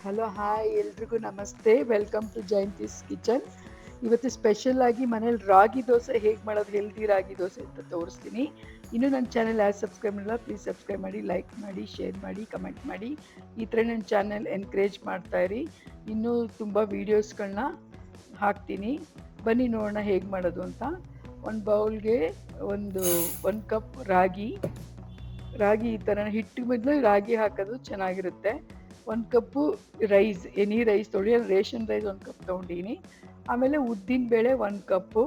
Hello hi ಎಲ್ರಿಗೂ ನಮಸ್ತೆ. Welcome to Jayanti's kitchen. ಇವತ್ತು ಸ್ಪೆಷಲ್ ಆಗಿ ಮನೇಲಿ ರಾಗಿ ದೋಸೆ ಹೇಗೆ ಮಾಡೋದು, ಹೆಲ್ದಿ ರಾಗಿ ದೋಸೆ ಅಂತ ತೋರಿಸ್ತೀನಿ. ಇನ್ನೂ ನನ್ನ ಚಾನೆಲ್ ಯಾರು ಸಬ್ಸ್ಕ್ರೈಬ್ ಮಾಡಿಲ್ಲ ಪ್ಲೀಸ್ ಸಬ್ಸ್ಕ್ರೈಬ್ ಮಾಡಿ, ಲೈಕ್ ಮಾಡಿ, ಶೇರ್ ಮಾಡಿ, ಕಮೆಂಟ್ ಮಾಡಿ. ಈ ಥರ ನನ್ನ ಚಾನೆಲ್ ಎನ್ಕರೇಜ್ ಮಾಡ್ತಾಯಿರಿ. ಇನ್ನೂ ತುಂಬ ವೀಡಿಯೋಸ್ಗಳನ್ನ ಹಾಕ್ತೀನಿ. ಬನ್ನಿ ನೋಡೋಣ ಹೇಗೆ ಮಾಡೋದು ಅಂತ. ಒಂದು ಬೌಲ್ಗೆ ಒಂದು ಕಪ್ ರಾಗಿ ಈ ಥರ ಹಿಟ್ಟು ಬದಲು ರಾಗಿ ಹಾಕೋದು ಚೆನ್ನಾಗಿರುತ್ತೆ. 1 ಕಪ್ಪು ರೈಸ್, ಎನಿ ರೈಸ್ ತೊಗೊಳ್ಳಿ, ರೇಷನ್ ರೈಸ್ 1 ಕಪ್ ತೊಗೊಂಡಿನಿ. ಆಮೇಲೆ ಉದ್ದಿನಬೇಳೆ 1 ಕಪ್ಪು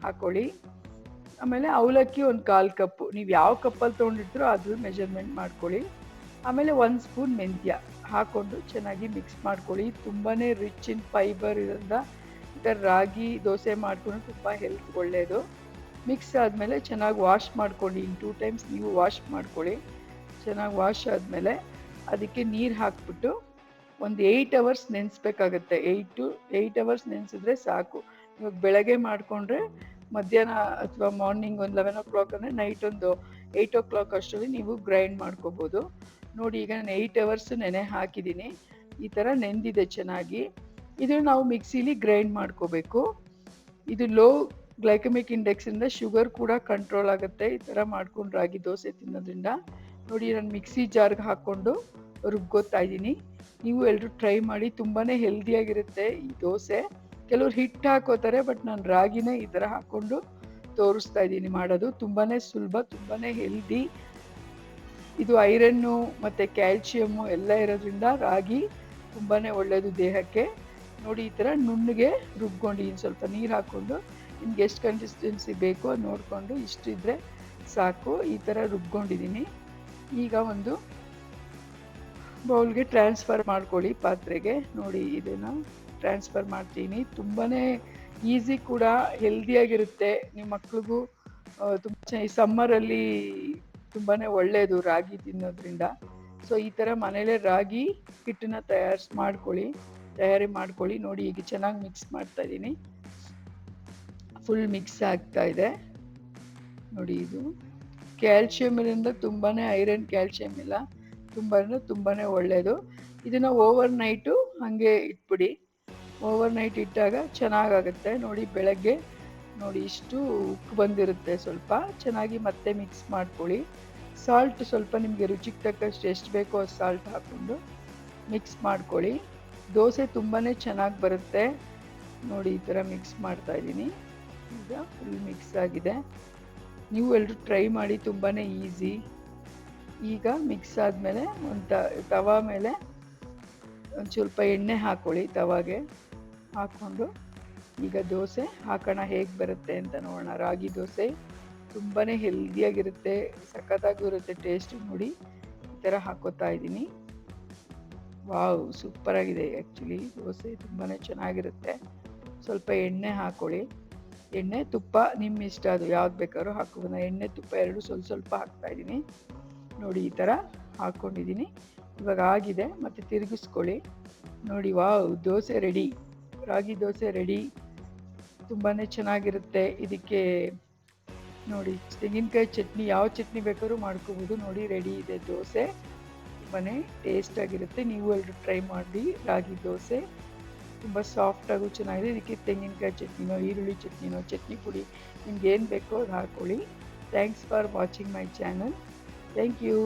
ಹಾಕ್ಕೊಳ್ಳಿ. ಆಮೇಲೆ ಅವಲಕ್ಕಿ 1/4 ಕಪ್ಪು, ನೀವು ಯಾವ ಕಪ್ಪಲ್ಲಿ ತೊಗೊಂಡಿರ್ತೀರೋ ಅದ್ರ ಮೆಜರ್ಮೆಂಟ್ ಮಾಡ್ಕೊಳ್ಳಿ. ಆಮೇಲೆ 1 ಸ್ಪೂನ್ ಮೆಂತ್ಯ ಹಾಕ್ಕೊಂಡು ಚೆನ್ನಾಗಿ ಮಿಕ್ಸ್ ಮಾಡ್ಕೊಳ್ಳಿ. ತುಂಬಾ ರಿಚ್ ಇನ್ ಫೈಬರ್ ಇರೋದ್ರಿಂದ ಈ ಥರ ರಾಗಿ ದೋಸೆ ಮಾಡ್ಕೊಂಡು ತುಂಬ ಹೆಲ್ತ್ ಒಳ್ಳೆಯದು. ಮಿಕ್ಸ್ ಆದಮೇಲೆ ಚೆನ್ನಾಗಿ ವಾಶ್ ಮಾಡ್ಕೊಂಡು, 2 ಟೈಮ್ಸ್ ನೀವು ವಾಶ್ ಮಾಡ್ಕೊಳ್ಳಿ. ಚೆನ್ನಾಗಿ ವಾಶ್ ಆದಮೇಲೆ ಅದಕ್ಕೆ ನೀರು ಹಾಕ್ಬಿಟ್ಟು ಒಂದು 8 ಅವರ್ಸ್ ನೆನೆಸ್ಬೇಕಾಗತ್ತೆ. 8 ಅವರ್ಸ್ ನೆನೆಸಿದ್ರೆ ಸಾಕು. ಇವಾಗ ಬೆಳಗ್ಗೆ ಮಾಡಿಕೊಂಡ್ರೆ ಮಧ್ಯಾಹ್ನ ಅಥವಾ ಮಾರ್ನಿಂಗ್ ಒಂದು 11 o'clock ಅಂದರೆ ನೈಟ್ ಒಂದು 8 o'clock ಅಷ್ಟರಲ್ಲಿ ನೀವು ಗ್ರೈಂಡ್ ಮಾಡ್ಕೋಬೋದು. ನೋಡಿ, ಈಗ ನಾನು 8 ಅವರ್ಸ್ ನೆನೆ ಹಾಕಿದ್ದೀನಿ. ಈ ಥರ ನೆಂದಿದೆ ಚೆನ್ನಾಗಿ. ಇದನ್ನು ನಾವು ಮಿಕ್ಸಿಲಿ ಗ್ರೈಂಡ್ ಮಾಡ್ಕೋಬೇಕು. ಇದು ಲೋ ಗ್ಲೈಕಮಿಕ್ ಇಂಡೆಕ್ಸಿಂದ ಶುಗರ್ ಕೂಡ ಕಂಟ್ರೋಲ್ ಆಗುತ್ತೆ ಈ ಥರ ಮಾಡ್ಕೊಂಡು ರಾಗಿ ದೋಸೆ ತಿನ್ನೋದ್ರಿಂದ. ನೋಡಿ, ನಾನು ಮಿಕ್ಸಿ ಜಾರ್ಗೆ ಹಾಕ್ಕೊಂಡು ರುಬ್ಕೋತಾ ಇದ್ದೀನಿ. ನೀವು ಎಲ್ಲರೂ ಟ್ರೈ ಮಾಡಿ, ತುಂಬಾ ಹೆಲ್ದಿಯಾಗಿರುತ್ತೆ ಈ ದೋಸೆ. ಕೆಲವ್ರು ಹಿಟ್ಟು ಹಾಕೋತಾರೆ, ಬಟ್ ನಾನು ರಾಗಿನೇ ಈ ಥರ ಹಾಕ್ಕೊಂಡು ತೋರಿಸ್ತಾ ಇದ್ದೀನಿ ಮಾಡೋದು. ತುಂಬಾ ಸುಲಭ, ತುಂಬಾ ಹೆಲ್ದಿ. ಇದು ಐರನ್ನು ಮತ್ತು ಕ್ಯಾಲ್ಶಿಯಮ್ಮು ಎಲ್ಲ ಇರೋದ್ರಿಂದ ರಾಗಿ ತುಂಬಾ ಒಳ್ಳೆಯದು ದೇಹಕ್ಕೆ. ನೋಡಿ, ಈ ಥರ ನುಣ್ಣಗೆ ರುಬ್ಕೊಂಡು ಸ್ವಲ್ಪ ನೀರು ಹಾಕ್ಕೊಂಡು ನಿಮ್ಗೆ ಎಷ್ಟು ಕನ್ಸಿಸ್ಟೆನ್ಸಿ ಬೇಕೋ ಅದು ನೋಡಿಕೊಂಡು, ಇಷ್ಟು ಇದ್ದರೆ ಸಾಕು. ಈ ಥರ ರುಬ್ಕೊಂಡಿದ್ದೀನಿ. ಈಗ ಒಂದು ಬೌಲ್ಗೆ ಟ್ರಾನ್ಸ್ಫರ್ ಮಾಡ್ಕೊಳ್ಳಿ, ಪಾತ್ರೆಗೆ. ನೋಡಿ, ಇದನ್ನು ಟ್ರಾನ್ಸ್ಫರ್ ಮಾಡ್ತೀನಿ. ತುಂಬಾ ಈಸಿ ಕೂಡ, ಹೆಲ್ದಿಯಾಗಿರುತ್ತೆ. ನಿಮ್ಮ ಮಕ್ಳಿಗೂ ತುಂಬ ಚೆನ್ನಾಗಿ, ಸಮ್ಮರಲ್ಲಿ ತುಂಬಾ ಒಳ್ಳೆಯದು ರಾಗಿ ತಿನ್ನೋದ್ರಿಂದ. ಸೊ ಈ ಥರ ಮನೇಲೇ ರಾಗಿ ಹಿಟ್ಟನ್ನು ತಯಾರಿ ಮಾಡ್ಕೊಳ್ಳಿ. ನೋಡಿ, ಈಗ ಚೆನ್ನಾಗಿ ಮಿಕ್ಸ್ ಮಾಡ್ತಾಯಿದ್ದೀನಿ. ಫುಲ್ ಮಿಕ್ಸ್ ಆಗ್ತಾ ಇದೆ. ನೋಡಿ, ಇದು ಕ್ಯಾಲ್ಶಿಯಮ್ ಇರೋದ್ರಿಂದ ತುಂಬಾ ಐರನ್, ಕ್ಯಾಲ್ಶಿಯಮ್ ಎಲ್ಲ ತುಂಬಾ ಒಳ್ಳೆಯದು. ಇದನ್ನು ಓವರ್ ನೈಟು ಹಾಗೆ ಇಟ್ಬಿಡಿ. ಓವರ್ ನೈಟ್ ಇಟ್ಟಾಗ ಚೆನ್ನಾಗಾಗುತ್ತೆ. ನೋಡಿ, ಬೆಳಗ್ಗೆ ನೋಡಿ ಇಷ್ಟು ಉಕ್ಕು ಬಂದಿರುತ್ತೆ. ಸ್ವಲ್ಪ ಚೆನ್ನಾಗಿ ಮತ್ತೆ ಮಿಕ್ಸ್ ಮಾಡ್ಕೊಳ್ಳಿ. ಸಾಲ್ಟ್ ಸ್ವಲ್ಪ ನಿಮಗೆ ರುಚಿಗೆ ತಕ್ಕಷ್ಟು ಎಷ್ಟು ಬೇಕೋ ಅಷ್ಟು ಸಾಲ್ಟ್ ಹಾಕ್ಕೊಂಡು ಮಿಕ್ಸ್ ಮಾಡ್ಕೊಳ್ಳಿ. ದೋಸೆ ತುಂಬಾ ಚೆನ್ನಾಗಿ ಬರುತ್ತೆ. ನೋಡಿ, ಈ ಥರ ಮಿಕ್ಸ್ ಮಾಡ್ತಾಯಿದ್ದೀನಿ. ಈಗ ಫುಲ್ ಮಿಕ್ಸ್ ಆಗಿದೆ. ನೀವು ಎಲ್ಲರೂ ಟ್ರೈ ಮಾಡಿ, ತುಂಬಾ ಈಸಿ. ಈಗ ಮಿಕ್ಸ್ ಆದಮೇಲೆ ಒಂದು ತವಾ ಮೇಲೆ ಒಂದು ಸ್ವಲ್ಪ ಎಣ್ಣೆ ಹಾಕ್ಕೊಳ್ಳಿ. ತವಾಗೆ ಹಾಕ್ಕೊಂಡು ಈಗ ದೋಸೆ ಹಾಕೋಣ, ಹೇಗೆ ಬರುತ್ತೆ ಅಂತ ನೋಡೋಣ. ರಾಗಿ ದೋಸೆ ತುಂಬಾ ಹೆಲ್ದಿಯಾಗಿರುತ್ತೆ, ಸಖತ್ತಾಗೂ ಇರುತ್ತೆ ಟೇಸ್ಟ್. ನೋಡಿ, ಈ ಥರ ಹಾಕೋತಾ ಇದ್ದೀನಿ. ವಾವ್, ಸೂಪರಾಗಿದೆ. ಆ್ಯಕ್ಚುಲಿ ದೋಸೆ ತುಂಬಾ ಚೆನ್ನಾಗಿರುತ್ತೆ. ಸ್ವಲ್ಪ ಎಣ್ಣೆ ಹಾಕ್ಕೊಳ್ಳಿ. ಎಣ್ಣೆ, ತುಪ್ಪ ನಿಮ್ಮ ಇಷ್ಟ, ಅದು ಯಾವ್ದು ಬೇಕಾದ್ರೂ ಹಾಕ್ಬೋದು. ಎಣ್ಣೆ ತುಪ್ಪ ಎರಡು ಸ್ವಲ್ಪ ಹಾಕ್ತಾಯಿದ್ದೀನಿ. ನೋಡಿ, ಈ ಥರ ಹಾಕ್ಕೊಂಡಿದ್ದೀನಿ. ಇವಾಗ ಆಗಿದೆ, ಮತ್ತು ತಿರುಗಿಸ್ಕೊಳ್ಳಿ. ನೋಡಿ, ವಾವ್, ದೋಸೆ ರೆಡಿ. ರಾಗಿ ದೋಸೆ ರೆಡಿ. ತುಂಬಾ ಚೆನ್ನಾಗಿರುತ್ತೆ. ಇದಕ್ಕೆ ನೋಡಿ, ತೆಂಗಿನಕಾಯಿ ಚಟ್ನಿ, ಯಾವ ಚಟ್ನಿ ಬೇಕಾದ್ರೂ ಮಾಡ್ಕೋಬೋದು. ನೋಡಿ, ರೆಡಿ ಇದೆ ದೋಸೆ. ತುಂಬಾ ಟೇಸ್ಟಾಗಿರುತ್ತೆ. ನೀವು ಎಲ್ಲರೂ ಟ್ರೈ ಮಾಡಿ. ರಾಗಿ ದೋಸೆ ತುಂಬ ಸಾಫ್ಟಾಗೂ ಚೆನ್ನಾಗಿದೆ. ಇದಕ್ಕೆ ತೆಂಗಿನಕಾಯಿ ಚಟ್ನಿನೋ, ಈರುಳ್ಳಿ ಚಟ್ನಿನೋ, ಚಟ್ನಿ ಪುಡಿ ನಿಮ್ಗೆ ಏನು ಬೇಕೋ ಅದು ಹಾಕ್ಕೊಳ್ಳಿ. Thanks for watching my channel. Thank you.